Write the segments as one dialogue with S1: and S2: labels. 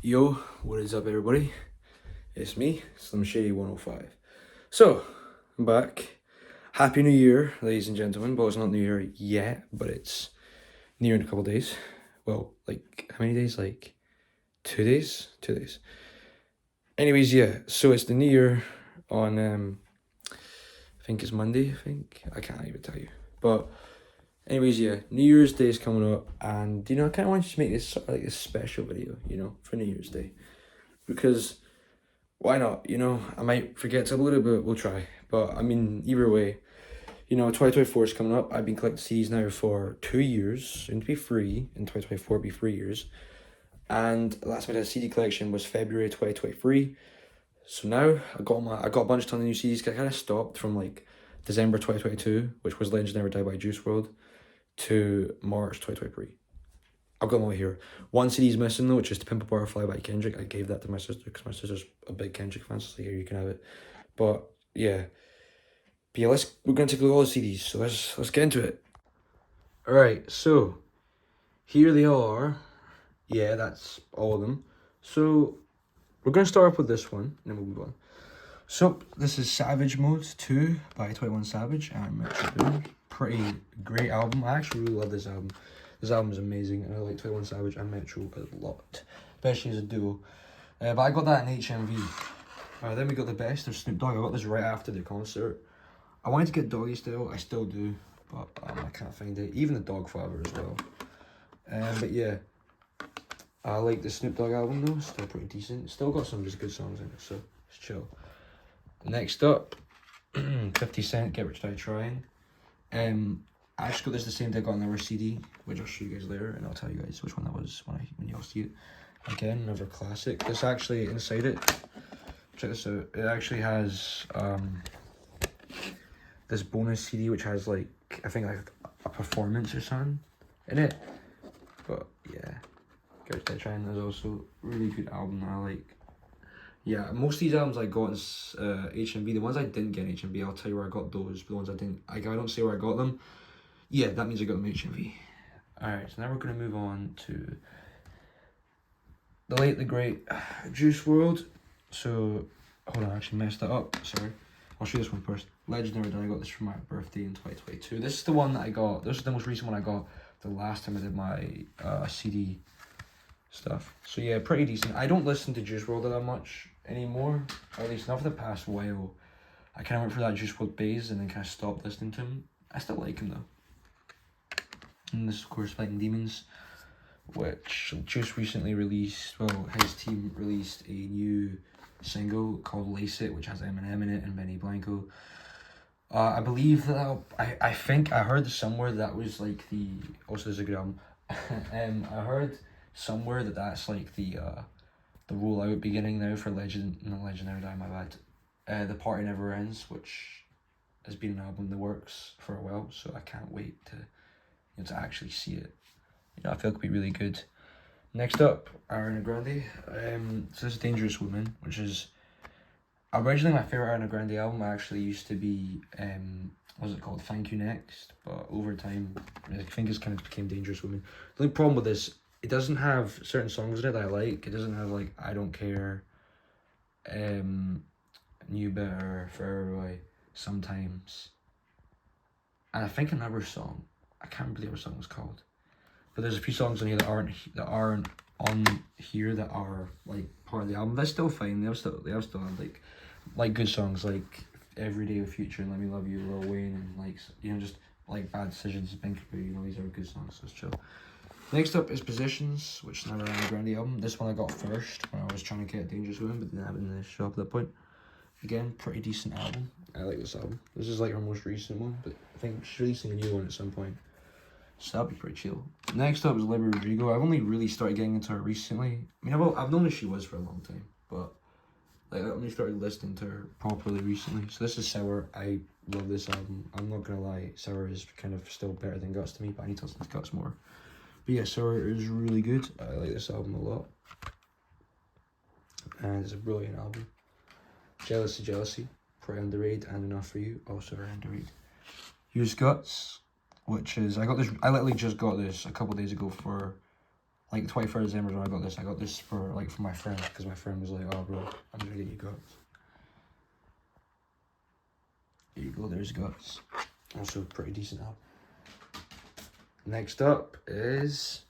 S1: Yo, what is up, everybody? It's me, Slim Shady 105. So, I'm back. Happy New Year, ladies and gentlemen. Well, it's not New Year yet, but it's New Year in a couple days. Well, like, how many days? Like, 2 days? 2 days. Anyways, yeah, so it's the New Year on, I think it's Monday, I can't even tell you. But, anyways, yeah, New Year's Day is coming up, and, I kind of want to make this sort of like a special video, for New Year's Day. Because why not? I might forget to upload it, but we'll try. But I mean, either way, 2024 is coming up. I've been collecting CDs now for 2 years, soon to be 3. In 2024, it'll be 3 years. And last time I did a CD collection was February 2023. So now I got a bunch of ton of new CDs. I kind of stopped from like December 2022, which was Legends Never Die by Juice WRLD, to March 2023. I've got them all here. One CD's missing though, which is To Pimp a Butterfly by Kendrick. I gave that to my sister because my sister's a big Kendrick fan, so here you can have it. But yeah. But yeah, we're gonna take a look at all the CDs, so let's get into it. Alright, so here they are. Yeah, that's all of them. So we're gonna start off with this one, and then we'll move on. So this is Savage Mode 2 by 21 Savage and Metro Boomin. Pretty great album. I actually really love this album. This album is amazing, and I like 21 Savage and Metro a lot, especially as a duo. But I got that in HMV. Then we got The Best of Snoop Dogg. I got this right after the concert. I wanted to get Doggy Style, I still do, but I can't find it. Even the Dog Forever as well. But yeah, I like the Snoop Dogg album though, still pretty decent. Still got some just good songs in it, so it's chill. Next up, 50 Cent, Get Rich Die Trying. I actually got this the same day I got another CD, which I'll show you guys later, and I'll tell you guys which one that was when y'all see it. Again, another classic. This actually, inside it, check this out, it actually has this bonus CD which has like, I think like a performance or something in it. But yeah, Get Rich Die Trying is also a really good album that I like. Yeah, most of these albums I got in HMV. The ones I didn't get in HMV, I'll tell you where I got those. But the ones I didn't, I don't say where I got them. Yeah, that means I got them in HMV. Alright, so now we're going to move on to the late, the great Juice WRLD. So, hold on, I actually messed that up. Sorry. I'll show you this one first. Legends Never Die. I got this for my birthday in 2022. This is the one that I got. This is the most recent one I got the last time I did my CD stuff. So yeah, pretty decent. I don't listen to Juice WRLD that much anymore, or at least not for the past while. I kind of went for that Juice WRLD phase and then kind of stopped listening to him. I still like him though. And this, of course, Fighting Demons, which Juice recently released. Well, his team released a new single called Lace It, which has Eminem in it and Benny Blanco. I believe that I think I heard somewhere that was like the, also there's a good album. I heard somewhere that's like the rollout beginning now for Legend Never Die, my bad. The Party Never Ends, which has been an album in the works for a while, so I can't wait to to actually see it. I feel it could be really good. Next up, Ariana Grande. So this is Dangerous Woman, which is originally my favorite Ariana Grande album. Actually used to be what's it called, Thank You Next, but over time I think it's kind of became Dangerous Woman. The only problem with this, it doesn't have certain songs in it that I like. It doesn't have like I Don't Care, New Better, Forever Away, Sometimes, and I think another song. I can't remember the other song was called. But there's a few songs on here that aren't on here that are like part of the album. That's still fine. They have still have like good songs like Everyday with Future and Let Me Love You, Lil Wayne, and like just like Bad Decisions, Pink. These are good songs. So it's chill. Next up is Positions, which is another Ariana Grande album. This one I got first when I was trying to get Dangerous Woman, but didn't have it in the shop at that point. Again, pretty decent album. I like this album. This is like her most recent one, but I think she's releasing a new one at some point. So that'd be pretty chill. Next up is Olivia Rodrigo. I've only really started getting into her recently. I mean, I've known who she was for a long time, but like I only started listening to her properly recently. So this is Sour. I love this album. I'm not gonna lie, Sour is kind of still better than Guts to me, but I need to listen to Guts more. But yeah, Sour is really good. I like this album a lot. And it's a brilliant album. Jealousy, pretty underrated, and Enough For You, also very underrated. Use Guts, which is, I literally just got this a couple days ago for like the 23rd of December when I got this. I got this for my friend, because my friend was like, oh bro, I'm gonna get you Guts. Here you go, there's Guts. Also pretty decent album. Next up is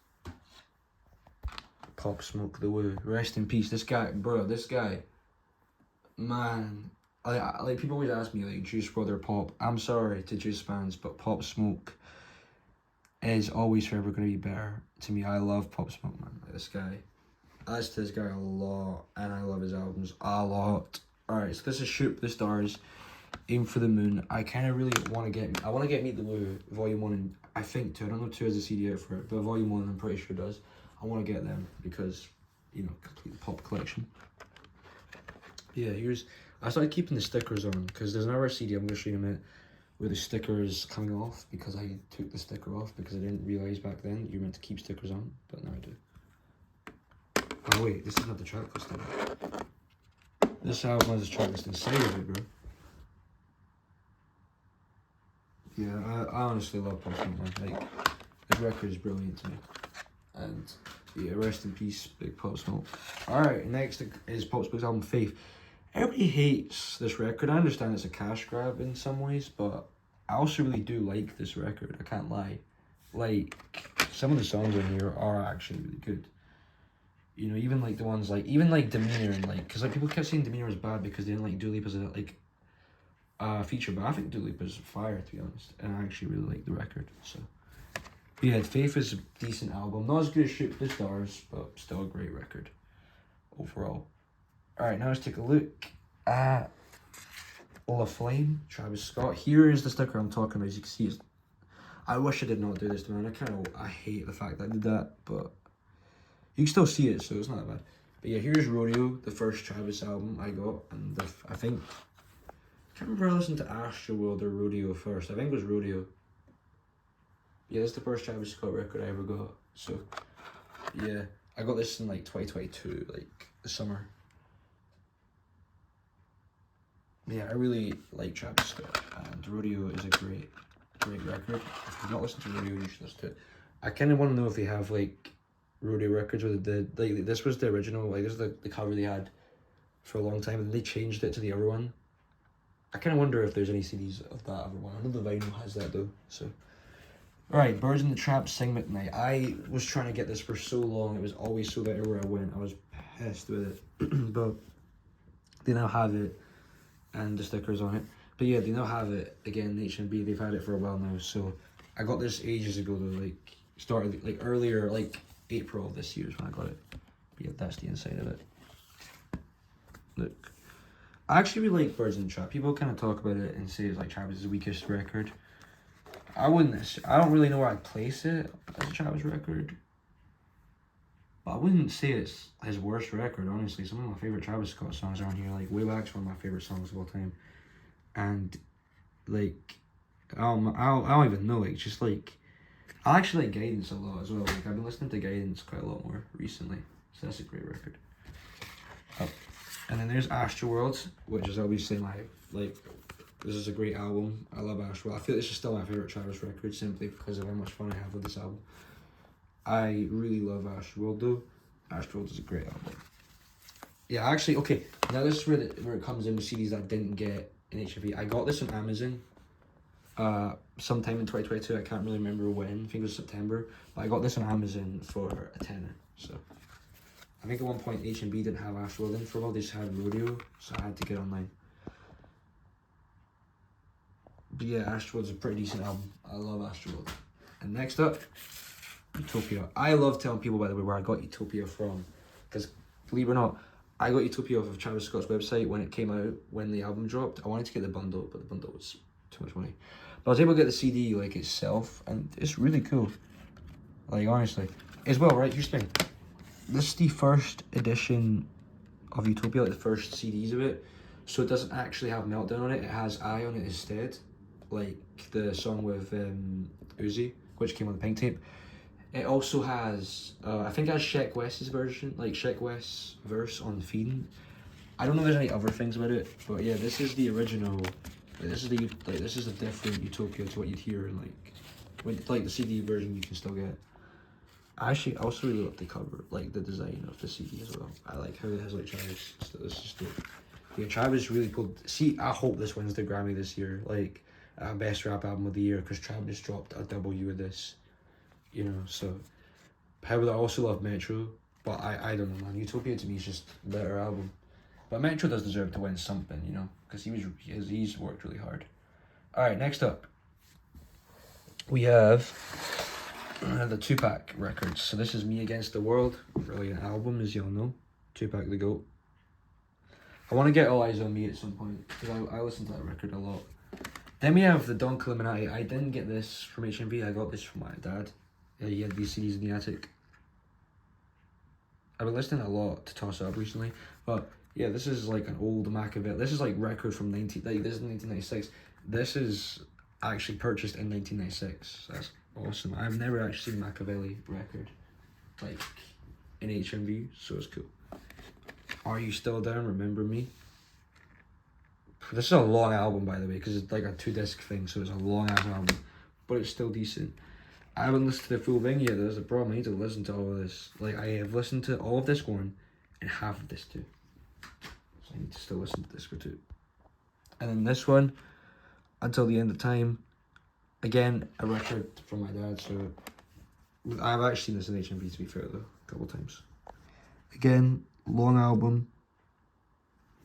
S1: Pop Smoke the Woo. Rest in peace. This guy, man. Like people always ask me like Juice WRLD Pop. I'm sorry to Juice fans, but Pop Smoke is always forever going to be better to me. I love Pop Smoke, man. Like, this guy, I listen to this guy a lot, and I love his albums a lot. Alright, so this is Shoot for the Stars, Aim for the Moon. I kind of really want to get, Meet the Woo Volume 1, and I think 2, I don't know 2 has a CD out for it, but Volume 1 I'm pretty sure does. I want to get them because, you know, complete pop collection. Yeah, I started keeping the stickers on, because there's another CD I'm going to show you in a minute, where the sticker is coming off, because I took the sticker off, because I didn't realise back then you meant to keep stickers on, but now I do. Oh wait, this is not the track listing. This album has a track list inside of it, bro. Yeah, I honestly love Pop Smoke, man. Like, this record is brilliant to me. And yeah, rest in peace, Big Pop Smoke. Alright, next is Pop Smoke's album Faith. Everybody hates this record. I understand it's a cash grab in some ways, but I also really do like this record. I can't lie. Like, some of the songs on here are actually really good. You know, even like the ones like, Demeanor, and like, because like people kept saying Demeanor was bad because they didn't like Dua Lipa's feature, but I think Dua Lipa's fire, to be honest, and I actually really like the record. So yeah, Faith is a decent album. Not as good as Shoot for the Stars, but still a great record overall. Alright, now let's take a look at La Flame, Travis Scott. Here is the sticker I'm talking about. As you can see, I wish I did not do this, man. I hate the fact that I did that, but you can still see it, so it's not that bad. But yeah, here's Rodeo, the first Travis album I got, and I can't remember if I listened to Astroworld or Rodeo first. I think it was Rodeo. Yeah, this is the first Travis Scott record I ever got. So yeah, I got this in like 2022, like the summer. Yeah, I really like Travis Scott, and Rodeo is a great record. If you've not listened to Rodeo, you should listen to it. I kind of want to know if they have like Rodeo records with this was the original, like this is the cover they had for a long time, and they changed it to the other one. I kind of wonder if there's any CDs of that other one. I know the vinyl has that though, so. Alright, Birds in the Trap, Sing McKnight. I was trying to get this for so long, it was always sold out everywhere I went. I was pissed with it, but they now have it, and the stickers on it. But yeah, they now have it again, H&B, they've had it for a while now, so I got this ages ago though, like, started, like, earlier, like, April of this year is when I got it. But yeah, that's the inside of it. Look. I actually really like Birds in the Trap. People kind of talk about it and say it's like Travis's weakest record. I don't really know where I'd place it as a Travis record. But I wouldn't say it's his worst record, honestly. Some of my favourite Travis Scott songs are on here. Like, Way Back's one of my favourite songs of all time. And, like, I don't even know, like, just, like, I actually like Guidance a lot as well. Like, I've been listening to Guidance quite a lot more recently. So that's a great record. Oh. And then there's Astroworld, which is obviously this is a great album. I love Astroworld. I feel this is still my favourite Travis record simply because of how much fun I have with this album. I really love Astroworld though. Astroworld is a great album. Yeah, actually, okay, now this is where it comes in with CDs that I didn't get in HMV. I got this on Amazon sometime in 2022. I can't really remember when. I think it was September. But I got this on Amazon for a tenner. So I think at one point H&B didn't have Astroworld in for a while. They just had Rodeo, so I had to get online. But yeah, Astroworld's a pretty decent album. I love Astroworld. And next up, Utopia. I love telling people, by the way, where I got Utopia from. Because, believe it or not, I got Utopia off of Travis Scott's website when it came out, when the album dropped. I wanted to get the bundle, but the bundle was too much money. But I was able to get the CD, like, itself, and it's really cool. Like, honestly. As well, right, here's the thing. This is the first edition of Utopia, like the first CDs of it. So it doesn't actually have Meltdown on it. It has I on it instead. Like the song with Uzi, which came on the pink tape. It also has, I think it has Sheck West's version, like Sheck West's verse on Fiend. I don't know if there's any other things about it, but yeah, this is the original. This is a different Utopia to what you'd hear in like the CD version you can still get. I actually also really love the cover, like the design of the CD as well. I like how it has like Travis. This is dope. Yeah, Travis really pulled. See, I hope this wins the Grammy this year, like best rap album of the year, because Travis dropped a W with this. You know, so. However, I also love Metro, but I don't know, man. Utopia to me is just a better album. But Metro does deserve to win something, you know, because he's worked really hard. All right, next up, we have the Tupac records. So this is Me Against the World, brilliant album, as y'all know. Tupac the GOAT. I want to get All Eyes on Me at some point, because I listen to that record a lot. Then we have the Don Illuminati. I didn't get this from HMV, I got this from my dad. He had these CDs in the attic. I've been listening a lot to Toss Up recently, but yeah, this is like an old Machiavelli. This is like record from this is 1996. This is actually purchased in 1996. That's awesome. I've never actually seen Machiavelli record like in HMV, so it's cool. Are You Still Down? Remember Me? This is a long album, by the way, because it's like a 2-disc thing, so it's a long ass album, but it's still decent. I haven't listened to the full thing yet. There's a problem. I need to listen to all of this. Like, I have listened to all of Disc 1 and half of Disc 2. So I need to still listen to Disc 2. And then this one, Until the End of Time. Again, a record from my dad. So I've actually seen this in HMV, to be fair, though, a couple times. Again, long album.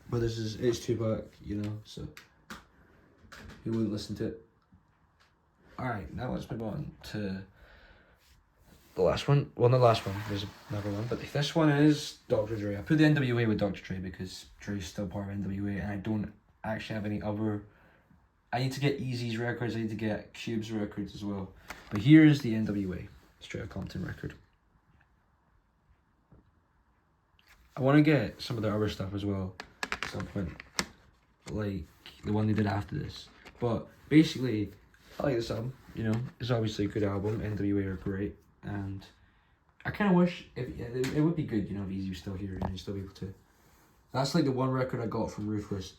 S1: But it's Tupac, you know, so who wouldn't listen to it? Alright, now let's move on to the last one. Well, not the last one, there's another one, but this one is Dr. Dre. I put the NWA with Dr. Dre because Dre's still part of NWA, and I don't actually have any other. I need to get Eazy's records, I need to get Cube's records as well. But here's the NWA, Straight Outta Compton record. I want to get some of their other stuff as well at some point, like the one they did after this. But basically, I like this album, you know, it's obviously a good album. NWA are great, and I kind of wish it would be good, you know, if Eazy was still here and he'd still be able to. That's like the one record I got from Ruthless,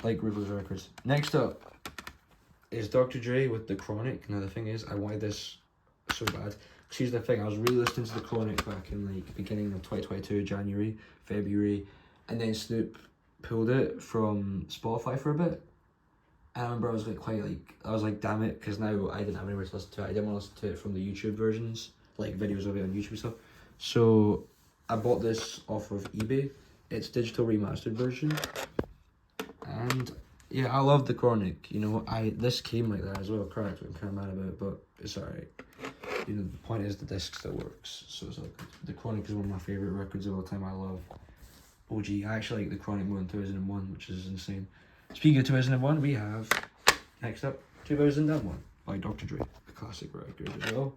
S1: like Ruthless Records. Next up is Dr. Dre with The Chronic. Now the thing is, I wanted this so bad. Here's the thing, I was really listening to The Chronic back in like beginning of 2022, January, February, and then Snoop pulled it from Spotify for a bit. I remember I was like, damn it, because now I didn't have anywhere to listen to it. I didn't want to listen to it from the YouTube versions, like videos of it on YouTube and stuff. So I bought this off of eBay. It's digital remastered version. And yeah, I love The Chronic. You know, this came like that as well, cracked, I'm kind of mad about it, but it's alright. You know, the point is the disc still works, so it's all good. The Chronic is one of my favourite records of all time. I love OG. I actually like The Chronic more than 2001, which is insane. Speaking of 2001, we have, next up, 2001 by Dr. Dre, a classic record as well.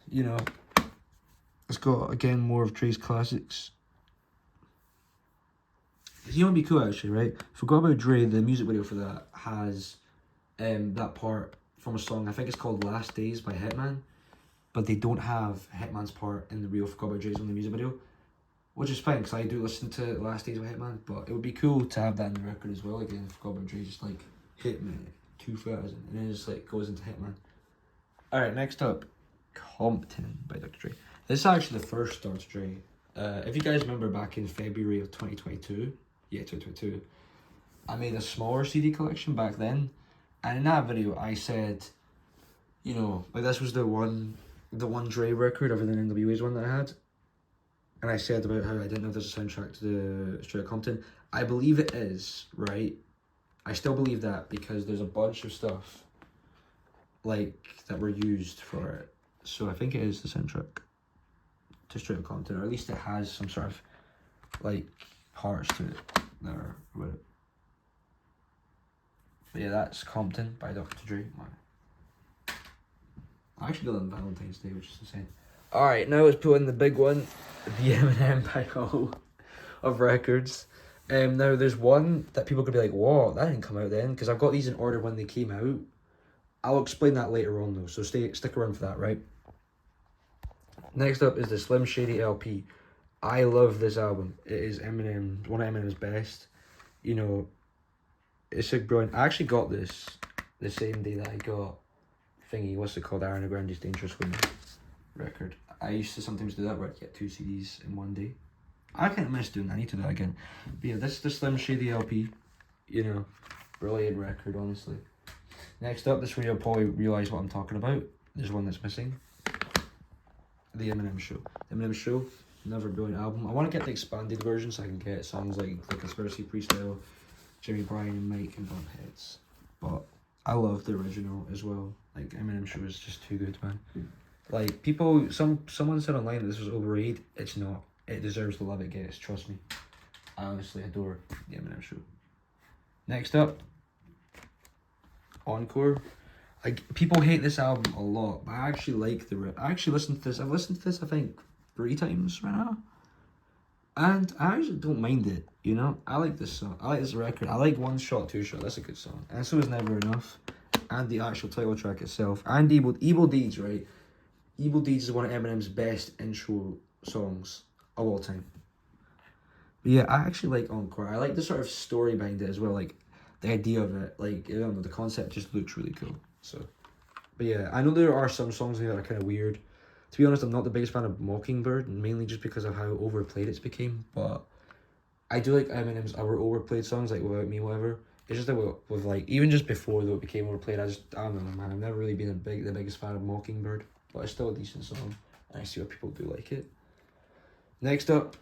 S1: You know, it's got, again, more of Dre's classics. You know what would be cool, actually, right? Forgot About Dre, the music video for that has that part from a song, I think it's called Last Days by Hitman, but they don't have Hitman's part in the real Forgot About Dre's on the music video. Which is fine, because I do listen to Last Days of Hitman, but it would be cool to have that in the record as well. Again, Forgot About Dre, just like Hitman 2000, and then it just like goes into Hitman. Alright, next up, Compton by Dr. Dre. This is actually the first Dr. Dre. If you guys remember back in February of 2022, yeah, 2022, I made a smaller CD collection back then, and in that video I said, you know, like this was the one Dre record other than NWA's one that I had. And I said about how I didn't know if there's a soundtrack to the Straight Outta Compton. I believe it is, right? I still believe that because there's a bunch of stuff like that were used for it. So I think it is the soundtrack to Straight Outta Compton, or at least it has some sort of like parts to it that are with it. But yeah, that's Compton by Dr. Dre. Man. I actually got it on Valentine's Day, which is insane. Alright, now let's put in the big one, the Eminem pile of records. Now there's one that people could be like, whoa, that didn't come out then, because I've got these in order when they came out. I'll explain that later on though, so stick around for that, right? Next up is the Slim Shady LP. I love this album. It is Eminem, one of Eminem's best. You know, it's like brilliant. I actually got this the same day that I got thingy, what's it called, Ariana Grande's Dangerous Woman record. I used to sometimes do that where I'd get 2 CDs in one day. I kind of miss doing that. I need to do that again. But yeah, this is the Slim Shady LP. You know, brilliant record, honestly. Next up, this video you'll probably realise what I'm talking about. There's one that's missing. The Eminem Show. The Eminem Show, another brilliant album. I want to get the expanded version so I can get songs like The Conspiracy Freestyle, Jimmy Bryan and Mike and Bump Heads. But I love the original as well. Like, Eminem Show is just too good, man. Like, people, someone said online that this was overrated. It's not. It deserves the love it gets, trust me. I honestly adore the Eminem Show. Next up, Encore. People hate this album a lot, but I actually like I actually listened to this. I've listened to this, I think, 3 times right now. And I actually don't mind it, you know? I like this song. I like this record. I like One Shot, Two Shot. That's a good song. And so is Never Enough. And the actual title track itself. And Evil Deeds, right? Evil Deeds is one of Eminem's best intro songs of all time. But yeah, I actually like Encore. I like the sort of story behind it as well. Like, the idea of it. Like, I don't know, the concept just looks really cool. So, but yeah, I know there are some songs here that are kind of weird. To be honest, I'm not the biggest fan of Mockingbird, mainly just because of how overplayed it's became. But I do like Eminem's other overplayed songs, like Without Me, whatever. It's just that with like, even just before though it became overplayed, I don't know, man. I've never really been the biggest fan of Mockingbird, but it's still a decent song, and I see why people do like it. Next up,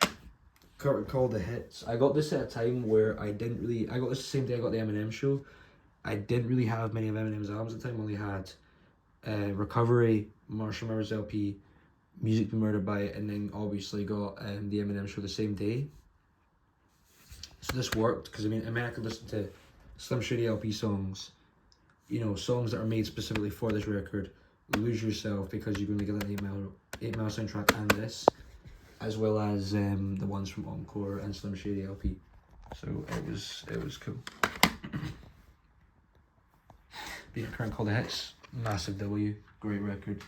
S1: Curtain Call The Hits. I got this at a time where I got this the same day I got the Eminem Show. I didn't really have many of Eminem's albums at the time. I only had Recovery, Marshall Mathers LP, Music Be Murdered By It, and then obviously got the Eminem Show the same day. So this worked because I could listen to Slim Shady LP songs, you know, songs that are made specifically for this record. Lose Yourself, because you're going to get an 8 Mile soundtrack, and this, as well as the ones from Encore and Slim Shady LP. So it was cool. Being Curtain Call The Hits, massive W, great record.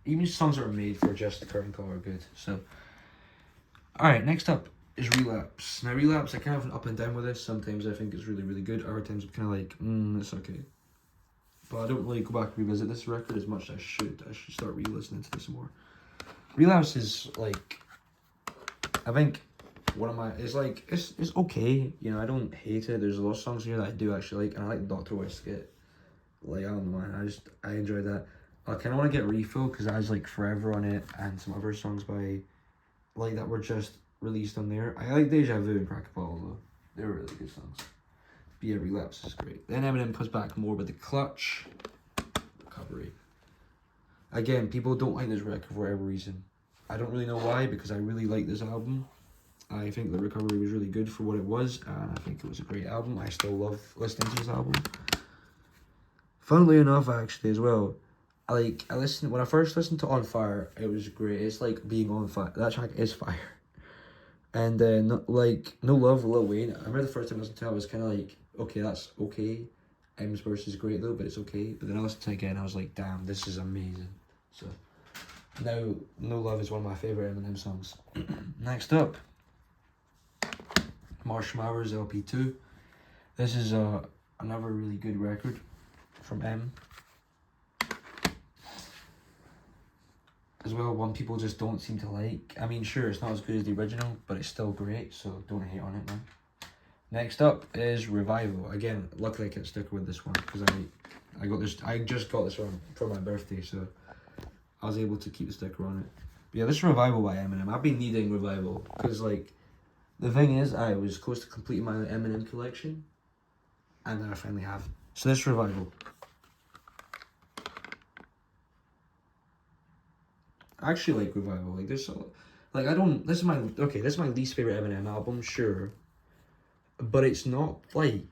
S1: Even songs that are made for just the curtain call are good. So, alright, next up is Relapse. Now, Relapse, I kind of have an up and down with this. Sometimes I think it's really, really good. Other times I'm kind of like, it's okay. But I don't really go back and revisit this record as much as I should. I should start re-listening to this more. Relapse is like, I think it's okay. You know, I don't hate it. There's a lot of songs here that I do actually like, and I like Dr. Westgate. Like, I don't know, man, I enjoyed that. I kind of want to get Refill because it has like Forever on it and some other songs by like that were just released on there. I like Deja Vu and Crack Apollo though. They're really good songs. But yeah, Relapse is great. Then Eminem comes back more with The Clutch, Recovery. Again, people don't like this record for whatever reason. I don't really know why, because I really like this album. I think the Recovery was really good for what it was, and I think it was a great album. I still love listening to this album. Funnily enough, actually, as well, when I first listened to On Fire, it was great. It's like being on fire. That track is fire. And No Love, Lil Wayne. I remember the first time I listened to it, I was kind of like, okay, that's okay. M's verse is great though, but it's okay. But then I listened to it again, I was like, damn, this is amazing. So now, No Love is one of my favourite Eminem songs. Next up, Marshall Mathers LP2. This is another really good record from M. As well, one people just don't seem to like. I mean, sure, it's not as good as the original, but it's still great, so don't hate on it, man. Next up is Revival. Again, luckily I can stick with this one, because I just got this one for my birthday, so I was able to keep the sticker on it. But yeah, this is Revival by Eminem. I've been needing Revival, because like, the thing is, I was close to completing my Eminem collection, and then I finally have. So this Revival. I actually like Revival. Like, this is my least favorite Eminem album, sure, but it's not like,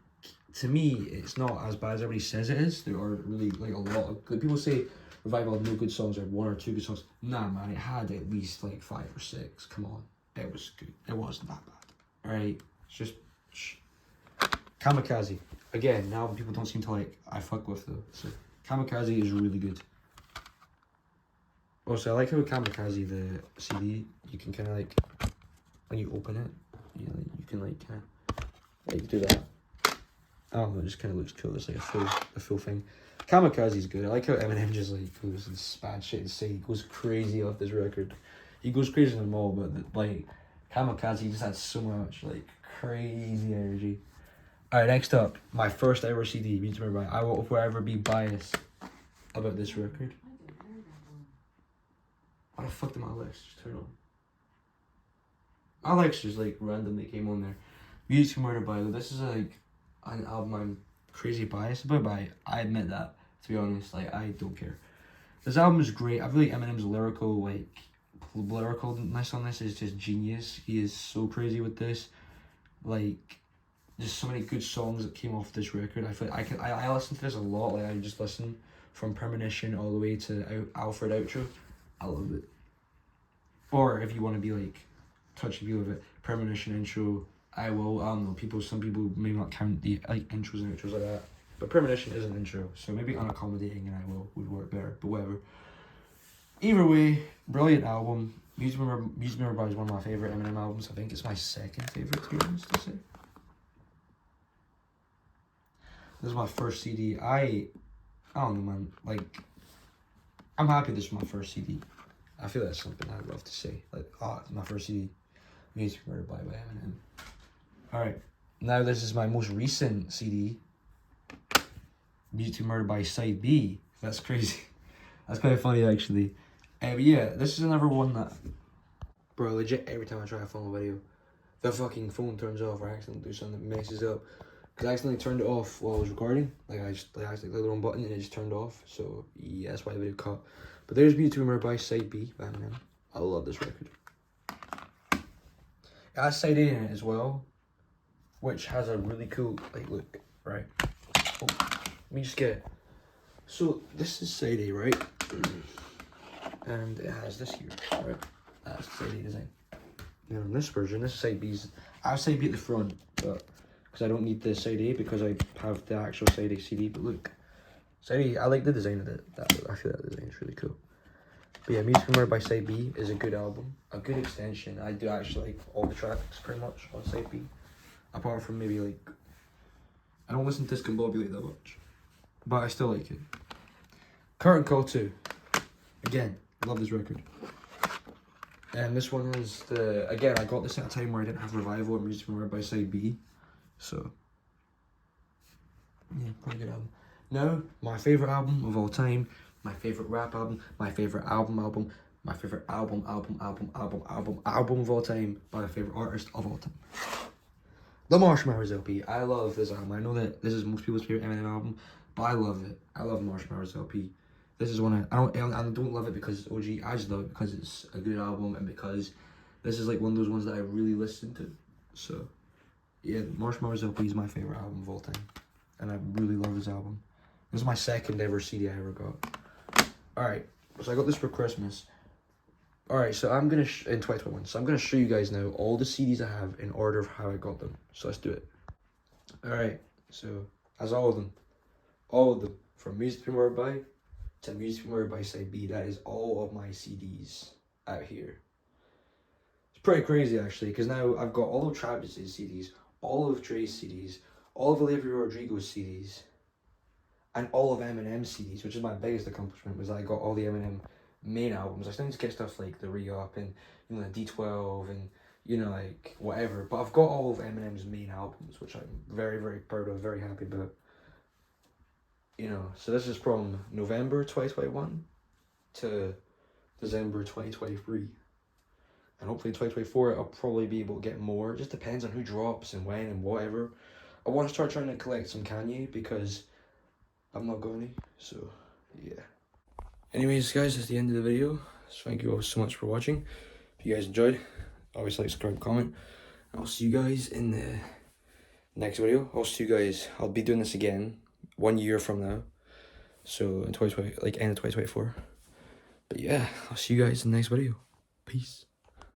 S1: to me, it's not as bad as everybody says it is. There are really like a lot of good people say Revival had no good songs or 1 or 2 good songs. Nah, man, it had at least like 5 or 6. Come on, it was good. It wasn't that bad. All right, it's just Kamikaze. Again, now people don't seem to like. I fuck with though. So Kamikaze is really good. Also, I like how Kamikaze, the CD, you can kind of like, when you open it, you can like kind of like do that. I don't know, it just kind of looks cool. It's like a full thing. Kamikaze's good. I like how Eminem just like goes and bad shit insane. He goes crazy off this record. He goes crazy in them all, but like Kamikaze just had so much like crazy energy. Alright, next up, my first ever CD, Music Murder by I Won't Forever Be Biased about this record. Why the fuck did my Alexa just turn on? Alexa just like randomly came on there. Music Murder by, this is like an album I'm crazy biased about, but I admit that, to be honest, like I don't care. This album is great. I feel like Eminem's lyricalness on this is just genius. He is so crazy with this. Like, there's so many good songs that came off this record. I feel like I listen to this a lot. Like I just listen from Premonition all the way to Alfred Outro. I love it. Or if you want to be like touchy with it, Premonition intro. I don't know. Some people may not count the like intros and outros like that. But Premonition is an intro, so maybe Unaccommodating and I Will would work better. But whatever. Either way, brilliant album. Music Murder by is one of my favorite Eminem albums. I think it's my second favorite, to be honest to say. This is my first CD. I don't know, man. Like, I'm happy this is my first CD. I feel that's something I'd love to say. Like, my first CD. Music Murder by Eminem. Alright, now this is my most recent CD. Music Murder by Side B. That's crazy. That's quite funny, actually. But yeah, this is another one that, bro, legit, every time I try to film a video, the fucking phone turns off or I accidentally do something that messes up. Because I accidentally turned it off while I was recording. Like, I accidentally clicked the wrong button and it just turned off. So, yeah, that's why the video cut. But there's Music Murder by Side B by Eminem. I love this record. It has Side A in it as well, which has a really cool, like, look, right? Oh, let me just get it. So, this is Side A, right? And it has this here, right? That's Side A design. Now, in this version, this is Side B's. I have Side B at the front, but because I don't need the Side A because I have the actual Side A CD. But look, Side A, I like the design of it. I feel that design is really cool. But yeah, Music Murder by Side B is a good album, a good extension. I do actually like all the tracks pretty much on Side B, apart from maybe like, I don't listen to Discombobulate that much, but I still like it. Curtain Call 2, again, love this record. And this one is again, I got this at a time where I didn't have Revival or Music Murder by Side B, so yeah, pretty good album. Now, my favourite album of all time, my favourite rap album, my favourite album, my favourite album of all time, by my favourite artist of all time. The Marshmallows LP. I love this album. I know that this is most people's favourite Eminem album, but I love it. I love Marshmallows LP. This is one I don't love it because it's OG. I just love it because it's a good album and because this is like one of those ones that I really listen to. So, yeah, Marshmallows LP is my favourite album of all time. And I really love this album. This is my second ever CD I ever got. Alright, so I got this for Christmas. Alright, so I'm gonna, in 2021, so I'm gonna show you guys now all the CDs I have in order of how I got them. So let's do it. Alright, so, as all of them, from Music Murder by to Music Murder by Side B, that is all of my CDs out here. It's pretty crazy actually, because now I've got all of Travis's CDs, all of Dre's CDs, all of Olivia Rodrigo's CDs, and all of Eminem's CDs, which is my biggest accomplishment, was I got all the Eminem main albums. I still need to get stuff like the Re-Up and, you know, the D12 and, you know, like, whatever. But I've got all of Eminem's main albums, which I'm very, very proud of, very happy about. You know, so this is from November 2021 to December 2023. And hopefully in 2024, I'll probably be able to get more. It just depends on who drops and when and whatever. I want to start trying to collect some Kanye because I'm not got any, so yeah. Anyways, guys, that's the end of the video. So thank you all so much for watching. If you guys enjoyed, obviously like, subscribe, comment. I'll see you guys in the next video. I'll be doing this again 1 year from now. So in 2020, like end of 2024. But yeah, I'll see you guys in the next video. Peace.